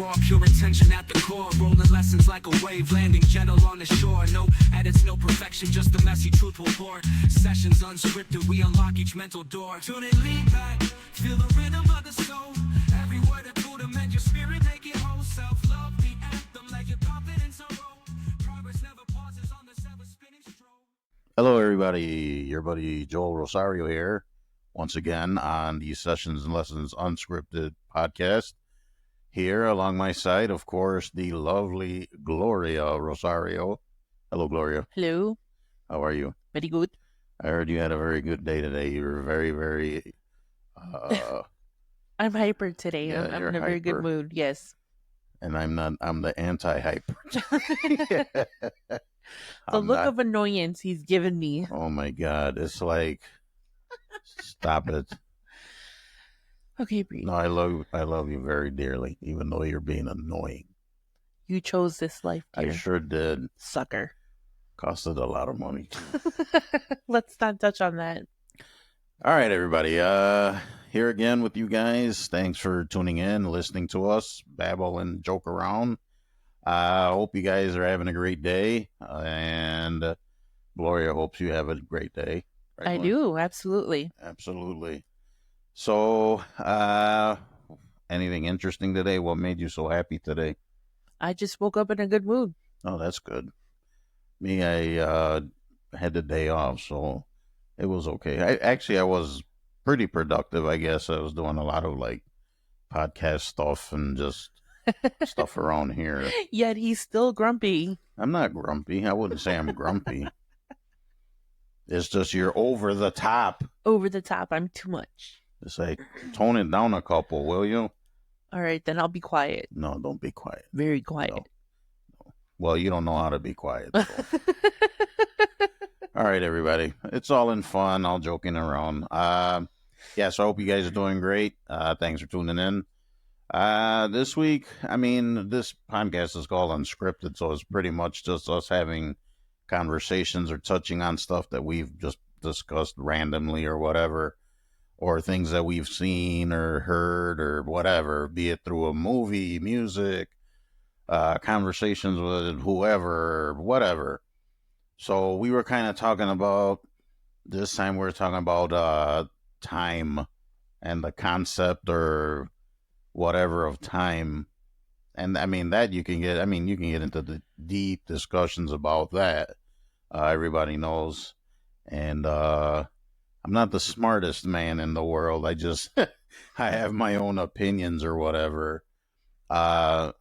raw, pure intention at the core. Rolling lessons like a wave, landing gentle on the shore. No edits, no perfection, just the messy truth will pour. Sessions unscripted, we unlock each mental door. Tune in, lean back, feel the rhythm of the soul. Every word a tool to mend your spirit, make it whole. Self-love, the anthem, like your confidence a roll. Progress never pauses on the ever-spinning stroll. Hello, everybody. Your buddy Joel Rosario here, once again on the Sessions and Lessons Unscripted podcast. Here, along my side, of course, the lovely Gloria Rosario. Hello, Gloria. Hello. How are you? Very good. I heard you had a very good day today. You were very, very... I'm hyper today. Yeah, I'm you're in a very good hyper. mood. Yes. And I'm not. I'm the anti-hyper. The look of annoyance he's given me. Oh my God! It's like, stop it. Okay, breathe. No, I love you very dearly, even though you're being annoying. You chose this life, dear. I sure did. Sucker. Costed a lot of money. Let's not touch on that. All right, everybody. Here again with you guys. Thanks for tuning in, listening to us babble and joke around. I hope you guys are having a great day, and Gloria hopes you have a great day. Right, I Gloria? do, absolutely. Absolutely. So, anything interesting today? What made you so happy today? I just woke up in a good mood. Oh, that's good. Me, I had the day off, so it was okay. I was pretty productive, I guess. I was doing a lot of like podcast stuff and just stuff around here. Yet he's still grumpy. I'm not grumpy. I wouldn't say I'm grumpy. It's just you're over the top. Over the top. I'm too much. It's like, tone it down a couple, will you? All right, then I'll be quiet. No, don't be quiet. Very quiet. No. Well, you don't know how to be quiet. So. All right, everybody. It's all in fun, all joking around. Yeah, so I hope you guys are doing great. Thanks for tuning in. This week, this podcast is called Unscripted, so it's pretty much just us having conversations or touching on stuff that we've just discussed randomly or whatever, or things that we've seen or heard or whatever, be it through a movie, music, conversations with whoever, whatever. So we were kind of talking about, this time we were talking about time and the concept or whatever of time. And that you can get into the deep discussions about that. Everybody knows. And I'm not the smartest man in the world. I just, I have my own opinions or whatever. I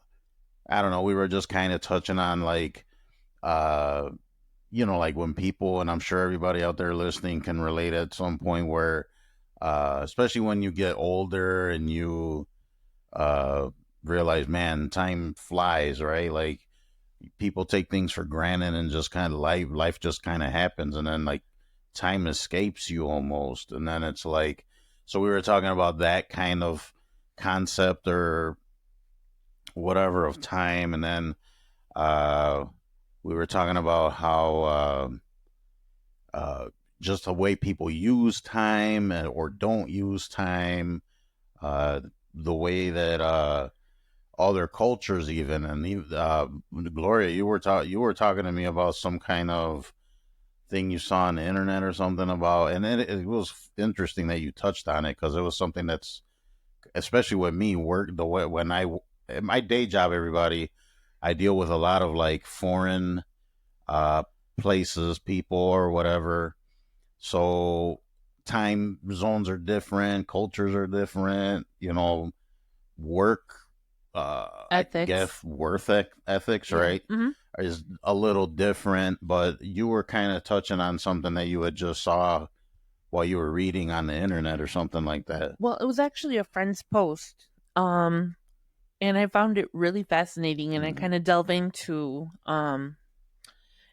don't know. We were just kind of touching on like, like when people, and I'm sure everybody out there listening can relate at some point where, especially when you get older and you realize, man, time flies, right? Like people take things for granted and just kind of life just kind of happens. And then like time escapes you almost. And then it's like, so we were talking about that kind of concept or whatever of time. And then, we were talking about how just the way people use time or don't use time, the way that other cultures even, and Gloria, you were talking to me about some kind of thing you saw on the internet or something about, and it was interesting that you touched on it because it was something that's, especially with me, in my day job, everybody, I deal with a lot of like foreign places, people or whatever. So time zones are different, cultures are different, work Ethics. Ethics, right? Mm-hmm. Is a little different, but you were kind of touching on something that you had just saw while you were reading on the internet or something like that. Well, it was actually a friend's post. And I found it really fascinating, and I kind of delve into,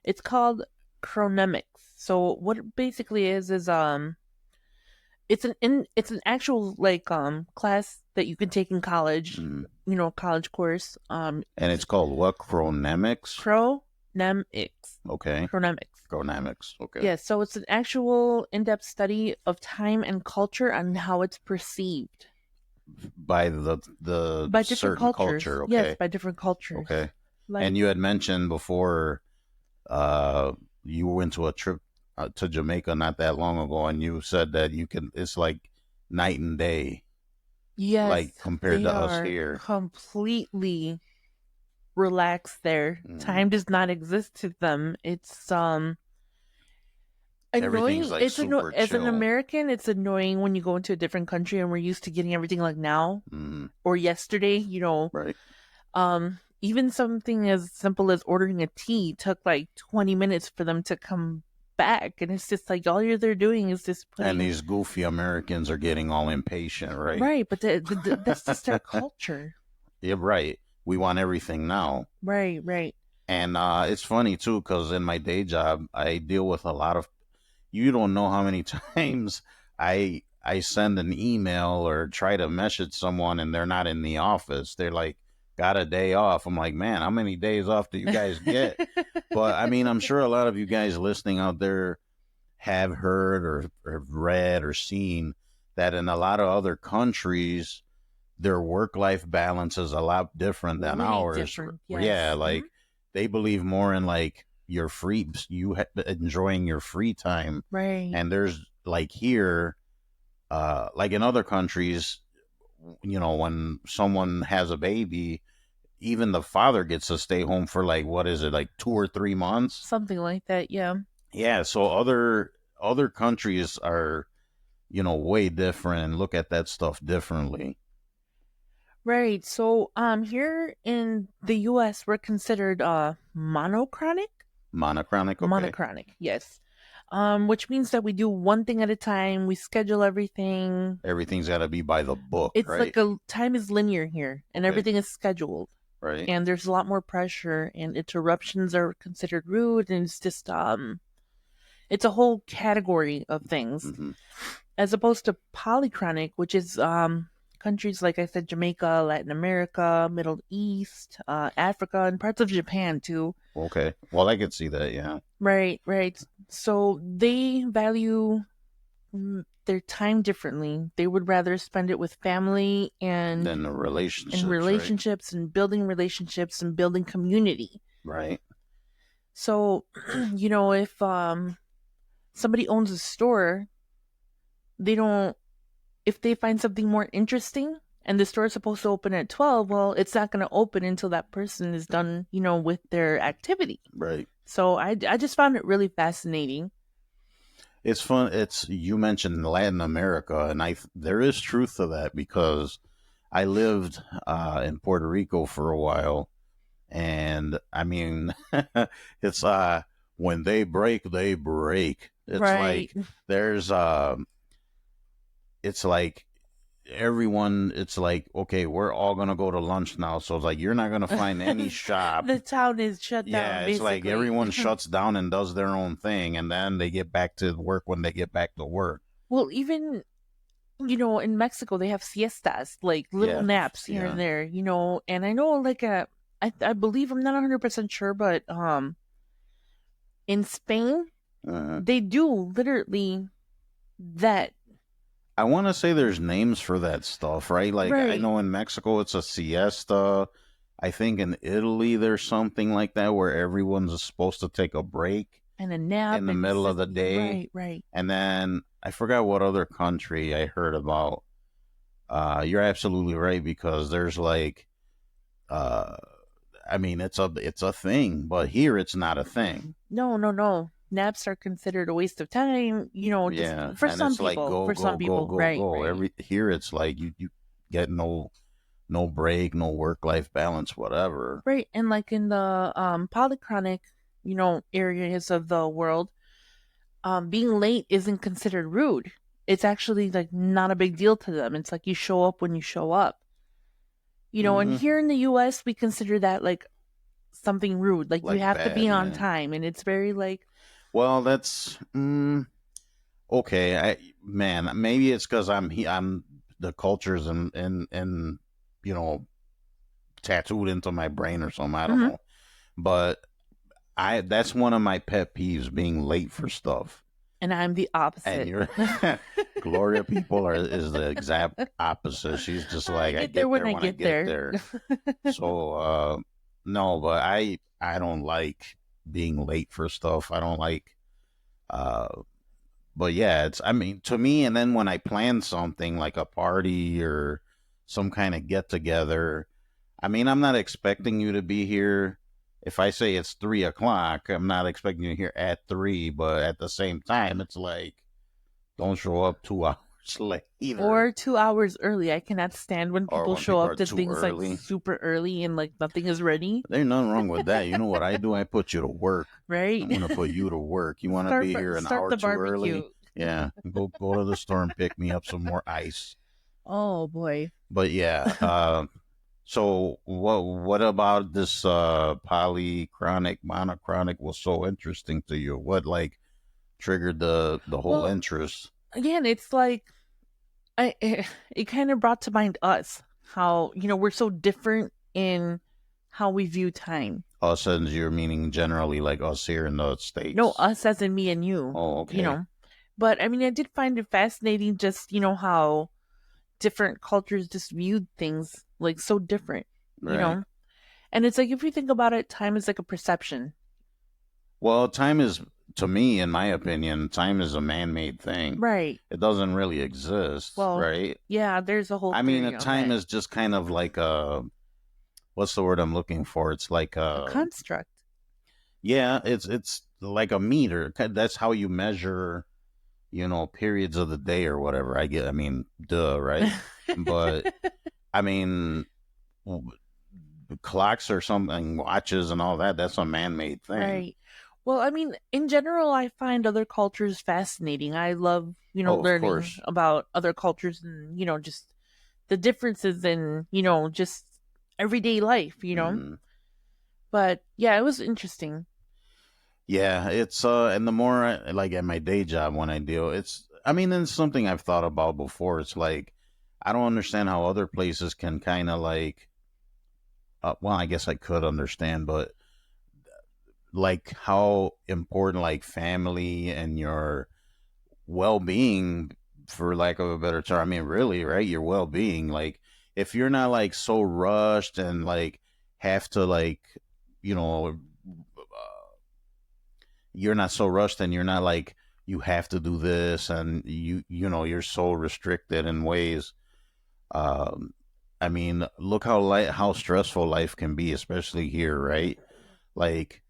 it's called chronemics. So what it basically is it's an actual like class that you can take in college, college course. And it's called what? Chronemics? Chronemics. Okay. Chronemics. Okay. Yeah, so it's an actual in-depth study of time and culture and how it's perceived. by the by different certain cultures. culture. Yes, Okay. by different cultures. Okay. Like, And you had mentioned before, you went to a trip to Jamaica not that long ago, and you said that you can. It's like night and day, yes, like compared they to us are here. completely relaxed there. Mm. Time does not exist to them. It's Everything's annoying. like It's super as an chill. American, it's annoying when you go into a different country and we're used to getting everything like now Mm. or yesterday, Right. even something as simple as ordering a tea took like 20 minutes for them to come back, and it's just like all they're doing is just And putting these goofy Americans are getting all impatient, right? right, but that's just their culture. You're right. We want everything now. Right, right. And it's funny too, because in my day job, I deal with a lot of. You don't know how many times I send an email or try to message someone and they're not in the office. They're like, got a day off. I'm like, man, how many days off do you guys get? But I mean, I'm sure a lot of you guys listening out there have heard or have read or seen that in a lot of other countries, their work life balance is a lot different than Way ours. different, yes. Yeah, Mhm. like they believe more in like your free, enjoying your free time. Right. And there's like here, like in other countries, when someone has a baby, even the father gets to stay home for like, what is it, like 2 or 3 months? Something like that, yeah. Yeah, so other countries are, way different and look at that stuff differently. Right. So here in the US we're considered monochronic. Monochronic, okay. Monochronic, yes. Which means that we do one thing at a time, we schedule everything. Everything's got to be by the book, It's right? like time is linear here and Okay. everything is scheduled. Right. And there's a lot more pressure and interruptions are considered rude, and it's just it's a whole category of things. Mm-hmm. As opposed to polychronic, which is countries like I said, Jamaica, Latin America, Middle East, Africa, and parts of Japan too. Okay. Well, I could see that, yeah. Right, right. So they value their time differently. They would rather spend it with family and Then the relationships, and building relationships and building community. right? So, if somebody owns a store, they don't. If they find something more interesting and the store is supposed to open at 12, well, it's not going to open until that person is done, with their activity. Right. So I just found it really fascinating. It's fun. You mentioned Latin America, and there is truth to that because I lived in Puerto Rico for a while, and I mean, it's when they break, they break. It's Right. like there's it's like everyone, it's like, okay, we're all gonna go to lunch now, so it's like you're not gonna find any shop. The town is shut down. Yeah, it's like basically. everyone shuts down and does their own thing, and then they get back to work when they get back to work. Well, even in Mexico they have siestas, like little Yeah, naps here yeah. and there. And I know, like I believe, I'm not 100% sure, but in Spain they do literally that. I want to say there's names for that stuff, right? Like I Right. know in Mexico it's a siesta. I think in Italy there's something like that where everyone's supposed to take a break And a nap in the and middle of the day. Right, right. And then I forgot what other country I heard about. You're absolutely right because there's like, I mean, it's a thing, but here it's not a thing. No. Naps are considered a waste of time. Just Yeah, for and some it's like people. go, For go, some go, people, go, right, go. right. Here it's like you get no break, no work life balance, whatever. Right, and like in the polychronic, areas of the world, being late isn't considered rude. It's actually like not a big deal to them. It's like you show up when you show up. And Mhm. here in the US we consider that like something rude. Like Like you have to bad, be on yeah. time, and it's very like Well, that's okay. Maybe it's because I'm the cultures and tattooed into my brain or something. I don't Mhm. know, but that's one of my pet peeves, being late for stuff. and I'm the And opposite. you're Gloria people is the exact opposite. She's just like, I get there get when there I when I get get there. there. So no, but I don't like being late for stuff. I don't like uh but yeah, it's I mean to me, and then when I plan something like a party or some kind of get together, I mean I'm not expecting you to be here. If I say it's 3 o'clock, I'm not expecting you here at 3, but at the same time it's like don't show up 2 hours later. Or 2 hours early. I cannot stand when Or people when show people up are to too things like early. super early and like nothing is ready. There's nothing wrong with that. You know what I do? I put you to work. Right? I'm gonna put you to work. You want to be here an Start hour the too early? barbecue. Yeah, go to the store and pick me up some more ice. Oh boy. But yeah, so what about this polychronic monochronic was so interesting to you? What like triggered the whole Well, interest? again, it's like it kind of brought to mind us how we're so different in how we view time. Us and you're meaning generally like us here in the No, States. us as in me and you. Oh, You okay. know, but I mean, I did find it fascinating just how different cultures just viewed things like so different. You Right. know, and it's like if you think about it, time is like a perception. Well, time is, to me, in my opinion, time is a man-made thing. Right. It doesn't really exist, Well, right? yeah, there's a whole I mean, a theory on time that. is just kind of like what's the word I'm looking for? It's like A construct. yeah, it's like a meter. That's how you measure, periods of the day or whatever. I mean, duh, right? But I mean, w- clocks or something, watches and all that. That's a man-made thing. Right. Well, I mean, in general, I find other cultures fascinating. I love, Oh, of learning course. about other cultures and, just the differences in, just everyday life. Mhm. But yeah, it was interesting. Yeah, it's and the more like at my day job when I deal, I mean, it's something I've thought about before. It's like I don't understand how other places can kind of like, well, I guess I could understand, but like how important like family and your well-being, for lack of a better term. I mean, really, right? Your well-being, like if you're not like so rushed and like have to like, you know, you're not so rushed and you're not like you have to do this and you're so restricted in ways. um I mean, look how stressful life can be, especially here, right? Like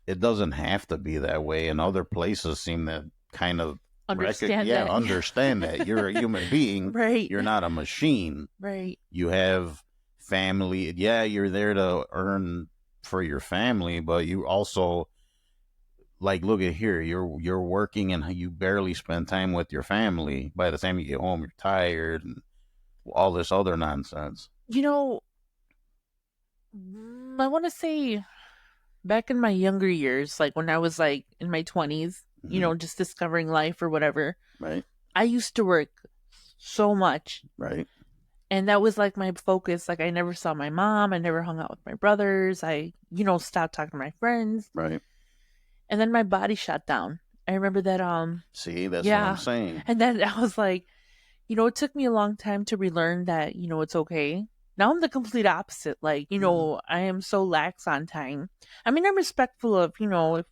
it doesn't have to be that way, and other places seem to kind of Understand yeah, that. understand that you're a human being. Right. You're not a machine. Right. You have family. Yeah, you're there to earn for your family, but you also, like, look at here, you're working and you barely spend time with your family. By the time you get home, you're tired and all this other nonsense. I want to say back in my younger years, like when I was like in my 20s, just discovering life or whatever, Right, I used to work so much. right. And that was like my focus. Like I never saw my mom. I never hung out with my brothers. I, stopped talking to my friends. Right. And then my body shut down. I remember that, See, that's what I'm yeah. saying. And then I was like, it took me a long time to relearn that, it's okay. Now I'm the complete opposite. Like, I am so lax on time. I mean, I'm respectful of, if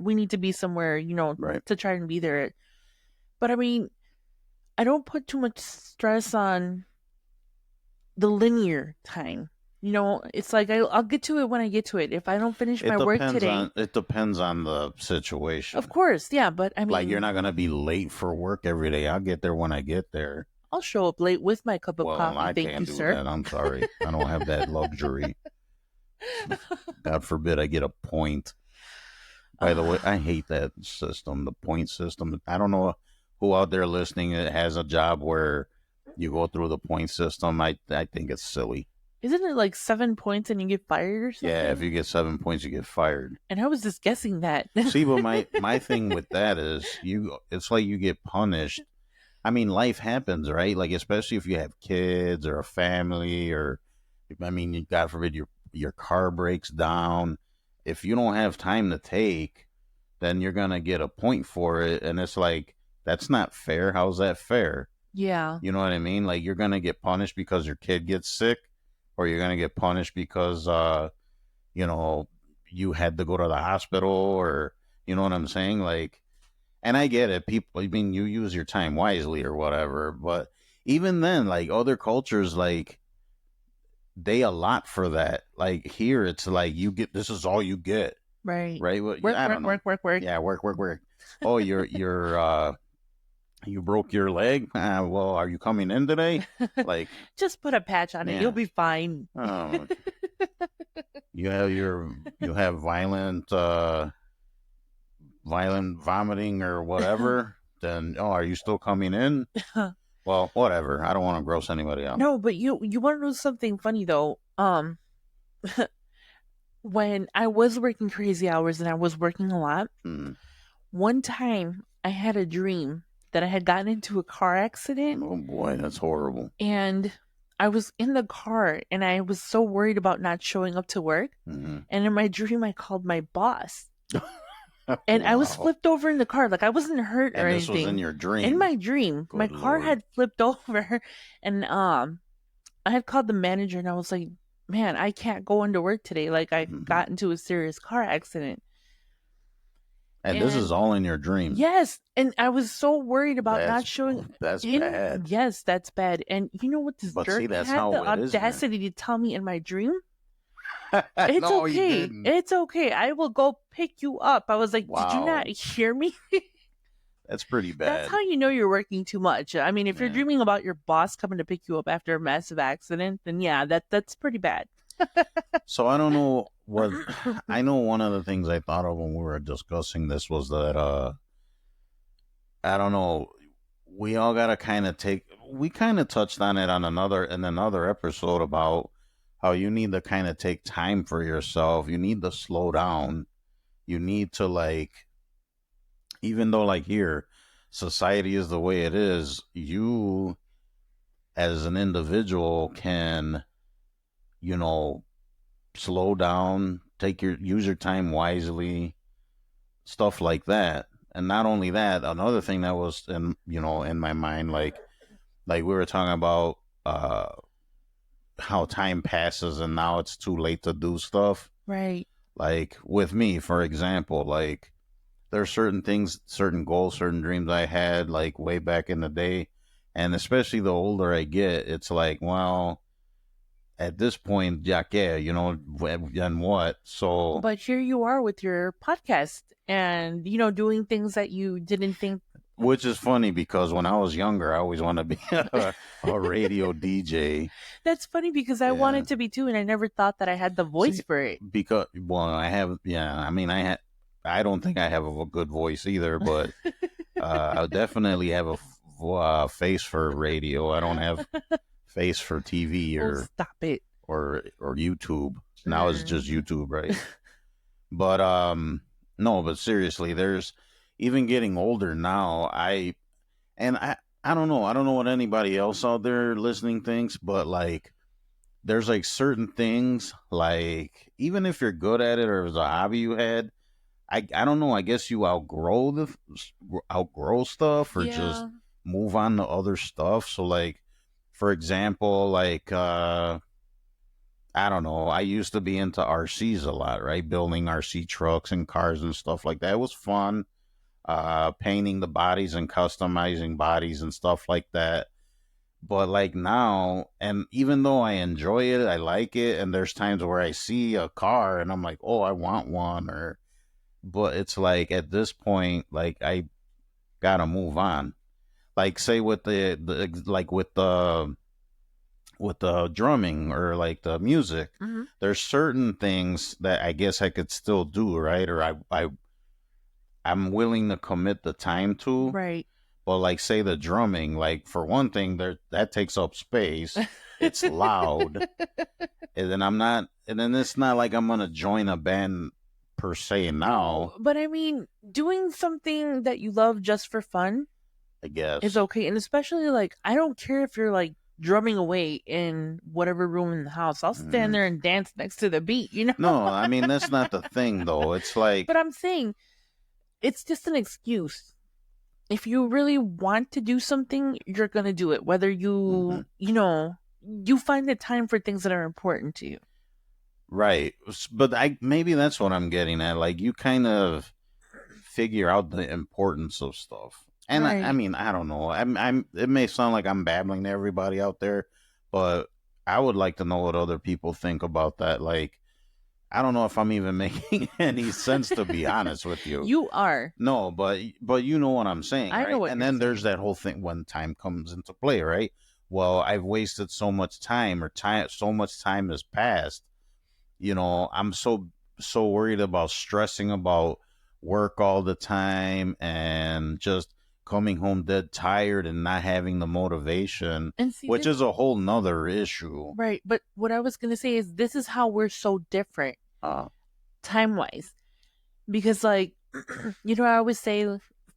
we need to be somewhere, Right. to try and be there. But I mean, I don't put too much stress on the linear time. It's like I'll get to it when I get to it. If I don't finish my work today, It depends on the situation. of course, yeah. But I mean, Like you're not gonna be late for work every day. I'll get there when I get there. I'll show up late with my cup of Well, coffee. I Thank can't you, do sir. that. I'm sorry. I don't have that luxury. God forbid I get a point. By the way, I hate that system, the point system. I don't know who out there listening that has a job where you go through the point system. I think it's silly. Isn't it like 7 points and you get fired or something? Yeah, if you get 7 points, you get fired. And I was just guessing that. See, but my thing with that is it's like you get punished. I mean, life happens, right? Like especially if you have kids or a family, or I mean, God forbid your car breaks down. If you don't have time to take, then you're gonna get a point for it, and it's like that's not fair. How's that fair? Yeah. You know what I mean? Like, you're gonna get punished because your kid gets sick, or you're gonna get punished because you know, you had to go to the hospital, or you know what I'm saying? Like, and I get it. People, I mean, you use your time wisely or whatever, but even then, like other cultures, like they allot for that. Like here, it's like you get, this is all you get, Right. right? Well, Work, I work, don't know. work, work, work. Yeah, work, work, work. Oh, you broke your leg. Well, are you coming in today? Like, Just put a patch on it. yeah. You'll be fine. Oh, you have violent vomiting or whatever. Then, oh, are you still coming in? Well, whatever. I don't want to gross anybody out. No, but you want to know something funny though? When I was working crazy hours and I was working a lot, Mm. one time I had a dream that I had gotten into a car accident Oh boy, that's horrible. and I was in the car and I was so worried about not showing up to work. Mhm. And in my dream, I called my boss. And I was Wow. flipped over in the car. Like I wasn't hurt or And this anything. was in your dream. In my dream, my Good car Lord. had flipped over, and I had called the manager, and I was like, "Man, I can't go into work today. Like I Mhm. got into a serious car accident." And this is all in your dream. Yes, and I was so worried about not That's- showing. That's in- bad. Yes, that's bad. And you know what? This But jerk see, that's had how the it is, man. audacity to tell me in my dream. It's No, he okay. didn't. It's okay. I will go pick you up. I was like, did you Wow. not hear me? That's pretty bad. That's how you know you're working too much. I mean, if you're Yeah. dreaming about your boss coming to pick you up after a massive accident, then yeah, that's pretty bad. So I don't know what I know. One of the things I thought of when we were discussing this was that I don't know. We all gotta kind of take. We kind of touched on it on another episode about how you need to kind of take time for yourself. You need to slow down. You need to like, even though like here, society is the way it is. You as an individual can, you know, slow down, use your time wisely, stuff like that. And not only that, another thing that was in my mind, like we were talking about how time passes and now it's too late to do stuff. Right. Like with me, for example, like there's certain things, certain goals, certain dreams I had like way back in the day. And especially the older I get, it's like, well, at this point, yeah, and what? So, But here you are with your podcast and, doing things that you didn't think. which is funny because when I was younger, I always wanted to be a radio DJ. That's funny because I Yeah. wanted to be too, and I never thought that I had the voice See, for it. Because, well, I don't think I have a good voice either, but I definitely have a face for radio. I don't have face for TV Oh, stop it. or YouTube. Now it's just YouTube, right? But no, but seriously, there's even getting older now. I don't know. I don't know what anybody else out there listening thinks, but like there's like certain things, like even if you're good at it or if it's a hobby you had, I don't know. I guess you outgrow stuff or just Yeah. move on to other stuff. So like, for example, like I don't know. I used to be into RCs a lot, right? Building RC trucks and cars and stuff like that. It was fun. Painting the bodies and customizing bodies and stuff like that. But like now, and even though I enjoy it, I like it, and there's times where I see a car and I'm like, oh, I want one, but it's like at this point, like I gotta move on. Like say with with the drumming or like the music, Hmm. there's certain things that I guess I could still do, right? Or I'm willing to commit the time to. Right. But like say the drumming, like for one thing, that takes up space. It's loud. And then it's not like I'm gonna join a band per se now, But I mean, doing something that you love just for fun I guess. is okay. And especially like, I don't care if you're like drumming away in whatever room in the house. I'll stand there and dance next to the beat, No, I mean that's not the thing though. It's like But I'm saying it's just an excuse. if you really want to do something, you're going to do it. Whether you, you find the time for things that are important to you. Right. But maybe that's what I'm getting at. Like, you kind of figure out the importance of stuff. And I Right. mean, I don't know. It may sound like I'm babbling to everybody out there, but I would like to know what other people think about that. Like, I don't know if I'm even making any sense, to be honest with you. You are. No, but you know what I'm saying, I know right? what And you're then there's saying. that whole thing when time comes into play, right? Well, I've wasted so much time, or so much time has passed. I'm so worried about stressing about work all the time and just coming home dead tired and not having the motivation, And see, which is a whole nother issue. right. But what I was going to say is this is how we're so different Uh, time wise. Because, like, I always say,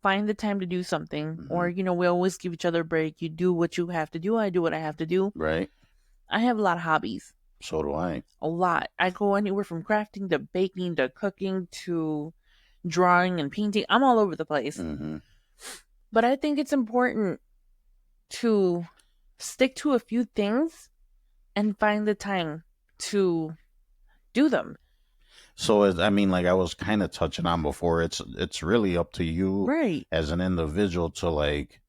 find the time to do something. mhm. Or, we always give each other a break. You do what you have to do. I do what I have to do. Right. I have a lot of hobbies. So do I. A lot. I go anywhere from crafting to baking to cooking to drawing and painting. I'm all over the place. Hmm. But I think it's important to stick to a few things and find the time to do them. So I mean, like I was kind of touching on before, it's really up to you Right. as an individual to like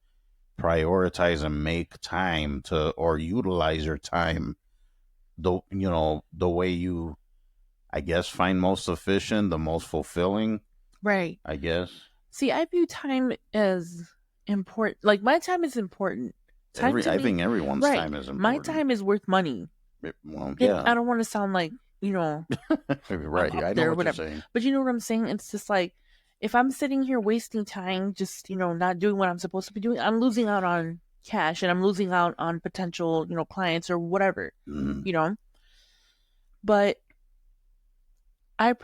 prioritize and make time to, or utilize your time the way you, I guess, find most efficient, the most fulfilling, Right. I guess. See, I view time as important. Like, my time is important. Time to I me, think everyone's right. time is My important. time is worth money. Well, And yeah. I don't want to sound like, Right. up I know there, what whatever. you're saying. But you know what I'm saying? It's just like, if I'm sitting here wasting time, just, not doing what I'm supposed to be doing, I'm losing out on cash and I'm losing out on potential, clients or whatever, Mm. But I've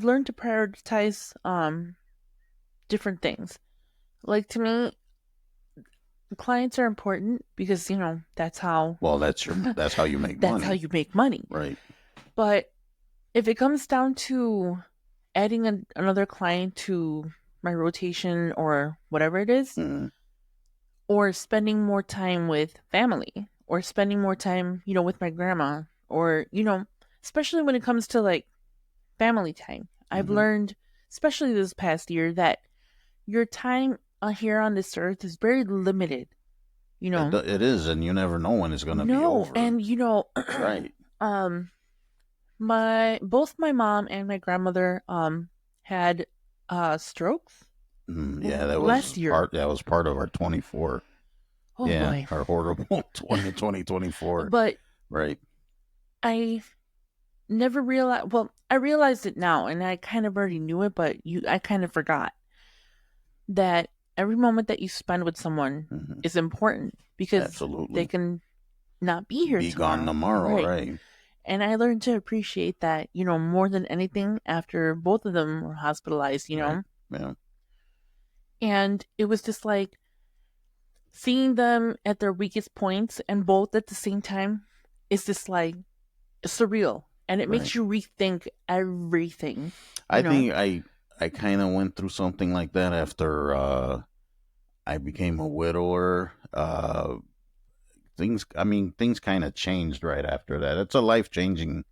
learned to prioritize different things. Like, to me, clients are important because, that's how Well, that's how you make that's money. how you make money. Right. But if it comes down to adding another client to my rotation or whatever it is, Mm. or spending more time with family, or spending more time, with my grandma, or, especially when it comes to like family time, I've Mhm. learned, especially this past year, that your time here on this earth is very limited. It is, and you never know when it's going to be No, over. and Right. both my mom and my grandmother had strokes Yeah, that last was year. That was part of our 24. Oh Yeah, boy. our horrible 2024. But Right. I never realized. Well, I realized it now, and I kind of already knew it, but I kind of forgot that every moment that you spend with someone Mhm. is important because Absolutely. they can not be here Be tomorrow. gone tomorrow, right? And I learned to appreciate that, more than anything after both of them were hospitalized, Right. Yeah. And it was just like seeing them at their weakest points and both at the same time is just like surreal. And it makes Right. you rethink everything. I think I kind of went through something like that after I became a widower. Things kind of changed right after that. It's a life-changing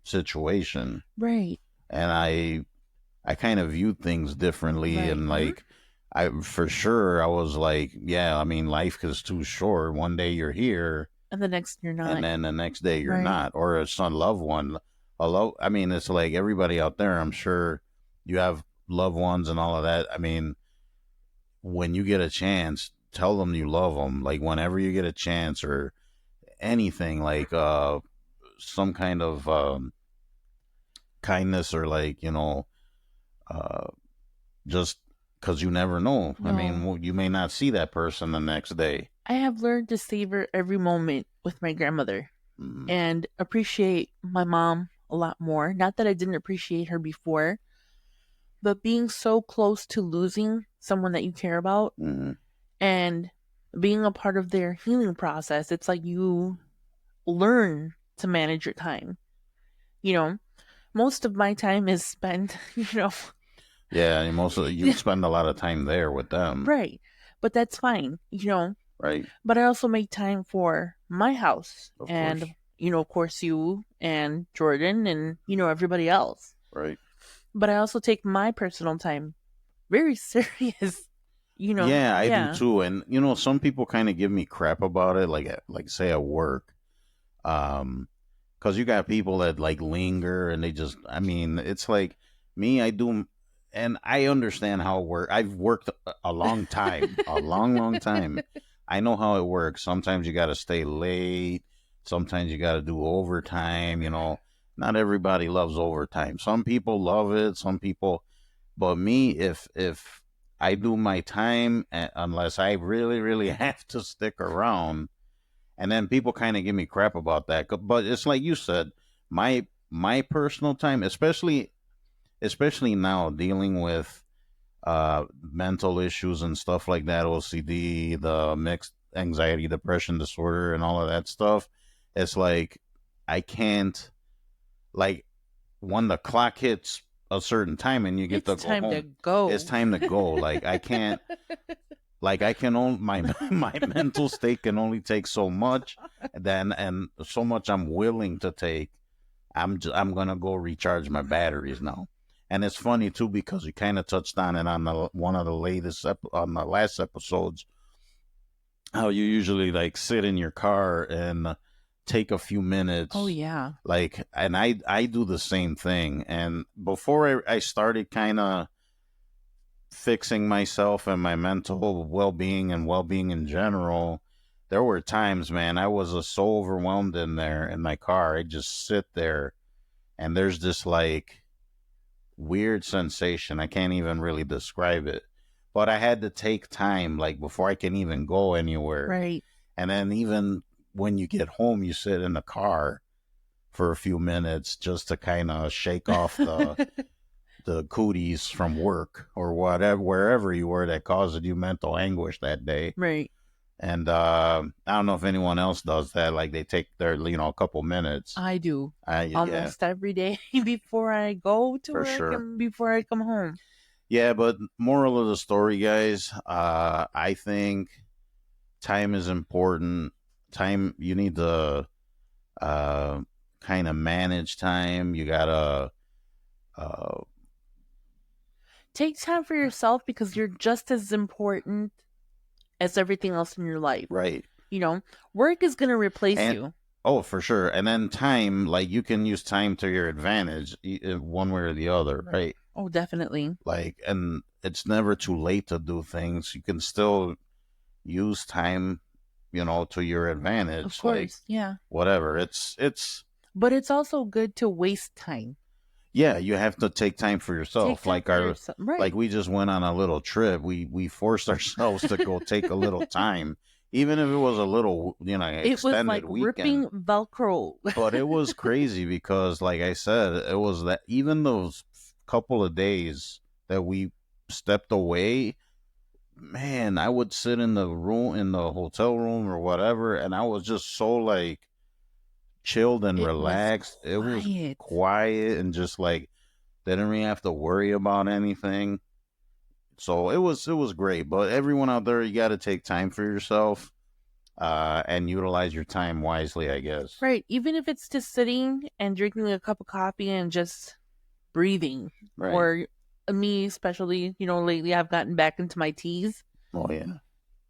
situation. Right. And I kind of viewed things differently, Right. and like I was like, yeah, I mean, life is too short. One day you're here, And the next you're not. and then the next day you're Right. not, or a son loved one. I mean, it's like everybody out there. I'm sure you have loved ones and all of that. I mean, when you get a chance, tell them you love them. Like whenever you get a chance, or anything, like some kind of kindness, or like uh, just because you never know. I mean, No. you may not see that person the next day. I have learned to savor every moment with my grandmother Mm. and appreciate my mom a lot more. Not that I didn't appreciate her before, but being so close to losing someone that you care about Mm. and being a part of their healing process, it's like you learn to manage your time. Most of my time is spent, Yeah, and you spend a lot of time there with them, Right. But that's fine, right? But I also make time for my house Of course, and, of course, you and Jordan and, everybody else. right? But I also take my personal time very serious, Yeah, I do Yeah. too. And some people kind of give me crap about it, like say at work, because you got people that like linger and they just. I mean, it's like me. I do, and I understand how it works. I've worked a long time, a long, long time. I know how it works. Sometimes you got to stay late. Sometimes you got to do overtime. Not everybody loves overtime. Some people love it. Some people, but me, if I do my time, unless I really, really have to stick around, and then people kind of give me crap about that. But it's like you said, my personal time, especially now dealing with mental issues and stuff like that, OCD, the mixed anxiety, depression disorder, and all of that stuff. It's like I can't, like, when the clock hits a certain time and you get to It's go time to home, go. it's time to go. Like I can't, like I can only my mental state can only take so much, then and so much I'm willing to take. I'm gonna go recharge my batteries now. And it's funny too because we kind of touched on it on one of the on the last episodes, how you usually like sit in your car and take a few minutes. Oh, yeah. Like, and I do the same thing. And before I started kind of fixing myself and my mental well-being and well-being in general, there were times, man, I was so overwhelmed in there in my car. I just sit there and there's this like weird sensation. I can't even really describe it. But I had to take time, like before I can even go anywhere. Right. And then even when you get home, you sit in the car for a few minutes just to kind of shake off the cooties from work or whatever, wherever you were that caused you mental anguish that day. Right. And I don't know if anyone else does that. Like they take their, a couple minutes. I do Yeah, almost every day before I go to for work sure. and before I come home. Yeah, but moral of the story, guys, I think time is important. Time, you need to kind of manage time. You gotta, uh, Take time for yourself because you're just as important as everything else in your life. right. Work is going to replace And you. oh, for sure. And then time, like you can use time to your advantage, one way or the other, right? Oh, definitely. Like, and it's never too late to do things. You can still use time, to your advantage. Of course, like, yeah. Whatever. It's. But it's also good to waste time. Yeah, you have to take time for yourself. Take time for yourself. Right. Like we just went on a little trip. We forced ourselves to go take a little time, even if it was a little, it was extended like weekend. ripping Velcro. But it was crazy because, like I said, it was that even those couple of days that we stepped away, man, I would sit in the room, in the hotel room or whatever, and I was just so like chilled and relaxed. It was quiet and just like didn't really have to worry about anything. So it was great. But everyone out there, you got to take time for yourself and utilize your time wisely, I guess. Right. Even if it's just sitting and drinking a cup of coffee and just breathing. Right. Or me, especially, lately I've gotten back into my teas. Oh, yeah.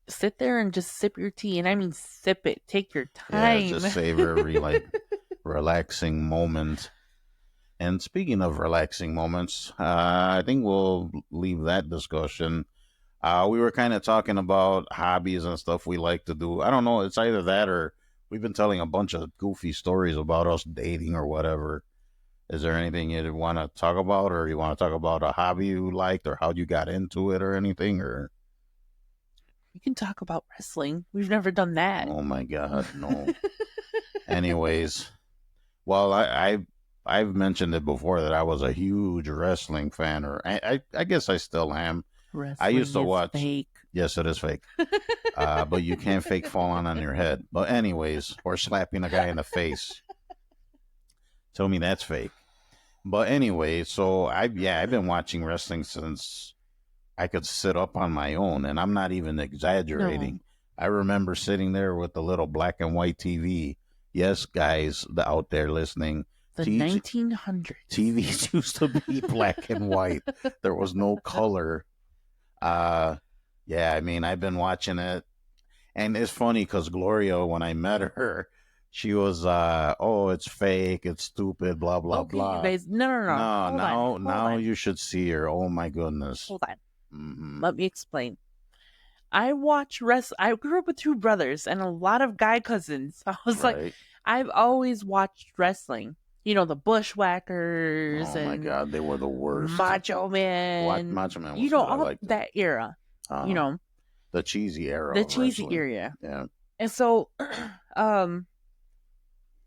Sit there and just sip your tea. And I mean, sip it. Take your time. Yeah, just savor every like relaxing moment. And speaking of relaxing moments, I think we'll leave that discussion. We were kind of talking about hobbies and stuff we like to do. I don't know. It's either that or we've been telling a bunch of goofy stories about us dating or whatever. Is there anything you want to talk about, or you want to talk about a hobby you liked, or how you got into it, or anything? Or you can talk about wrestling. We've never done that. Oh my God, no. Anyways, well, I've mentioned it before that I was a huge wrestling fan, or I guess I still am. Wrestling I used to watch. Fake. Yes, it is fake. But you can't fake falling on your head. But anyways, or slapping a guy in the face. Tell me that's fake. But anyway, so I've been watching wrestling since I could sit up on my own, and I'm not even exaggerating. I remember sitting there with the little black and white TV. Yes, guys out there listening, The 1900s. TVs used to be black and white. There was no color. Yeah, I mean, I've been watching it, and it's funny because Gloria, when I met her, she was, oh, it's fake, it's stupid, blah blah Okay, blah. you guys. No. Hold Now on. you should see her. Oh my goodness. Hold on. Hmm. Let me explain. I grew up with two brothers and a lot of guy cousins. I was like, Right. I've always watched wrestling. You know, the Bushwhackers Oh my and God, they were the worst. Macho Man. Macho Man was You know, good. I all liked it. that era. You know, The cheesy era. the of cheesy wrestling. era. Yeah. And so,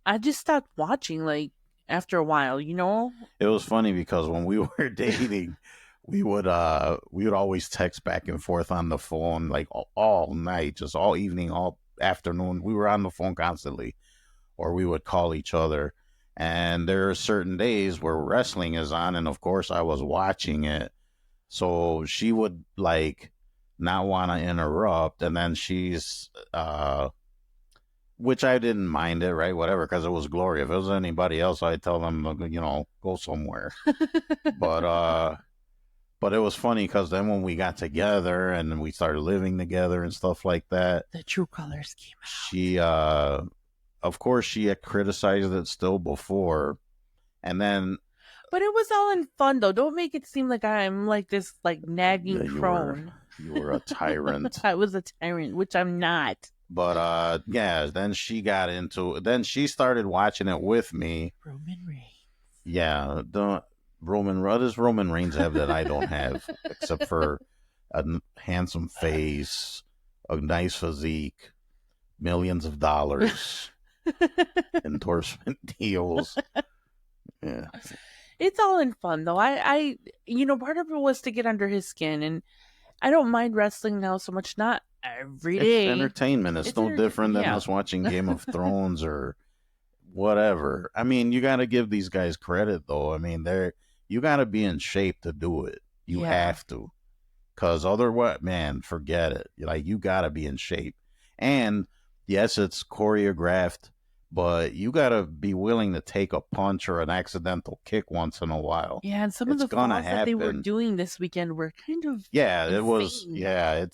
I just stopped watching like after a while. You know, It was funny because when we were dating, we would always text back and forth on the phone like all night, just all evening, all afternoon. We were on the phone constantly, or we would call each other. And there are certain days where wrestling is on, and of course I was watching it. So she would like not want to interrupt, and then she's which I didn't mind it, right? Whatever, because it was Gloria. If it was anybody else, I'd tell them, go somewhere. But it was funny because then when we got together and we started living together and stuff like that, the true colors came out. she, of course, she had criticized it still before, and then But it was all in fun, though. Don't make it seem like I'm like this, like nagging that crone. you were a tyrant. I was a tyrant, which I'm not. But yeah, then she started watching it with me. Roman Reigns. Yeah, the what does Roman Reigns have that I don't have, except for a handsome face, a nice physique, millions of dollars, endorsement deals. Yeah. It's all in fun, though. I part of it was to get under his skin, and I don't mind wrestling now so much. Not every day. It's entertainment. It's no different than us watching Game of Thrones or whatever. I mean, you got to give these guys credit, though. I mean, you got to be in shape to do it. You have to, because otherwise, man, forget it. Like, you got to be in shape. And yes, it's choreographed, but you got to be willing to take a punch or an accidental kick once in a while. Yeah, and some of the falls that they were doing this weekend were kind of insane. It was. Yeah,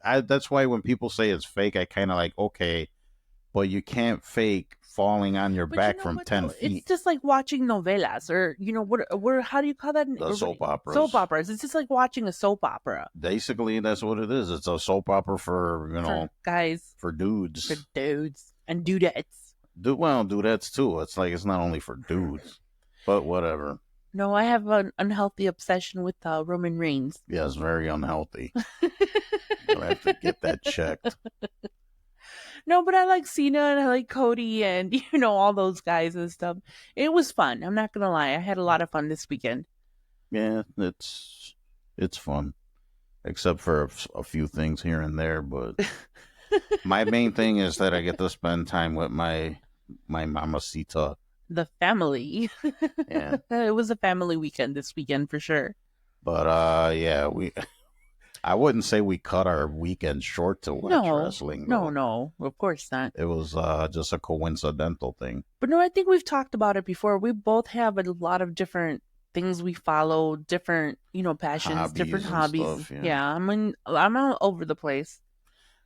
that's why when people say it's fake, I kind of like, okay, but you can't fake falling on your back from 10 feet. It's just like watching novelas, or how do you call that? The soap operas. Soap operas. It's just like watching a soap opera. Basically, that's what it is. It's a soap opera for for guys, for dudes, and dudettes. Dudettes too. It's like it's not only for dudes, but whatever. No, I have an unhealthy obsession with Roman Reigns. Yeah, it's very unhealthy. You'll have to get that checked. No, but I like Cena and I like Cody and all those guys and stuff. It was fun. I'm not gonna lie. I had a lot of fun this weekend. Yeah, it's fun, except for a few things here and there. But my main thing is that I get to spend time with my mamacita. The family. Yeah, it was a family weekend this weekend for sure. But yeah, I wouldn't say we cut our weekend short to watch wrestling. No, of course not. It was just a coincidental thing. But no, I think we've talked about it before. We both have a lot of different things we follow, different, passions, different hobbies. Stuff, yeah. I'm all over the place.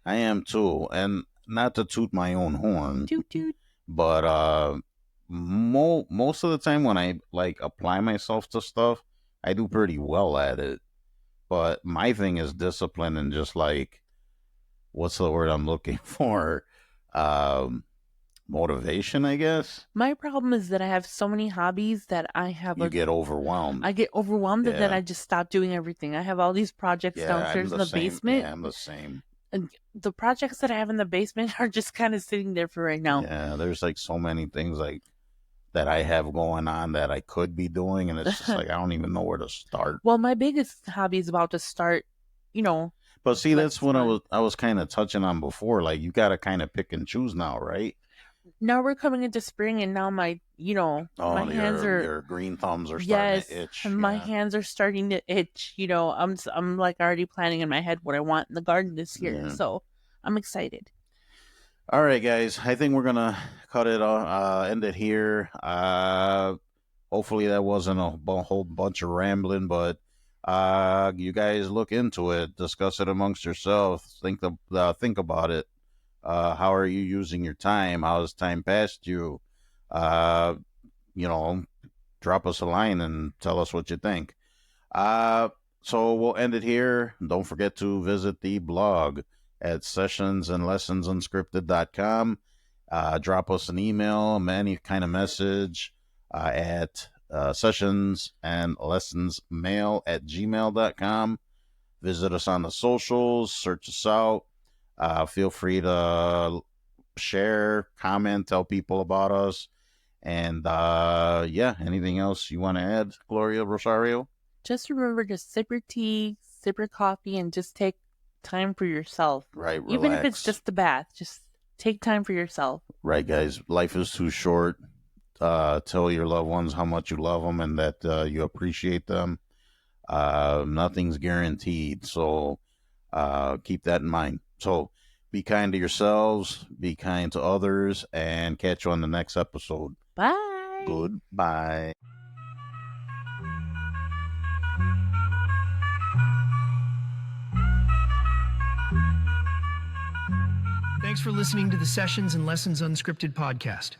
I am too, and not to toot my own horn, toot toot, but most of the time when I like apply myself to stuff, I do pretty well at it. But my thing is discipline and just like, what's the word I'm looking for? Motivation, I guess. My problem is that I have so many hobbies that you get overwhelmed. I get overwhelmed and then I just stop doing everything. I have all these projects downstairs in the basement. Yeah, I'm the same. And the projects that I have in the basement are just kind of sitting there for right now. Yeah, there's like so many things like that I have going on that I could be doing, and it's just like I don't even know where to start. Well, my biggest hobby is about to start, But see, that's what I was kind of touching on before. Like, you got to kind of pick and choose now, right? now we're coming into spring, and now my my hands are your green thumbs are starting yes, to itch. and my Yeah. hands are starting to itch. I'm like already planning in my head what I want in the garden this year, Yeah. so I'm excited. All right, guys. I think we're gonna cut it off, end it here. Hopefully that wasn't a whole bunch of rambling, but you guys look into it, discuss it amongst yourselves, think about it. How are you using your time? How has time passed you? Uh, you know, drop us a line and tell us what you think. Uh, so we'll end it here. Don't forget to visit the blog at sessionsandlessonsunscripted.com. Drop us an email, any kind of message at sessionsandlessonsmail@gmail.com. Visit us on the socials, search us out. Feel free to share, comment, tell people about us. And yeah, anything else you want to add, Gloria Rosario? Just remember to sip your tea, sip your coffee, and just take time for yourself. Right, relax. Even if it's just a bath, just take time for yourself. Right, guys. Life is too short. Tell your loved ones how much you love them and that you appreciate them. Nothing's guaranteed, so keep that in mind. So be kind to yourselves, be kind to others, and catch you on the next episode. Bye. Goodbye. Thanks for listening to the Sessions and Lessons Unscripted podcast.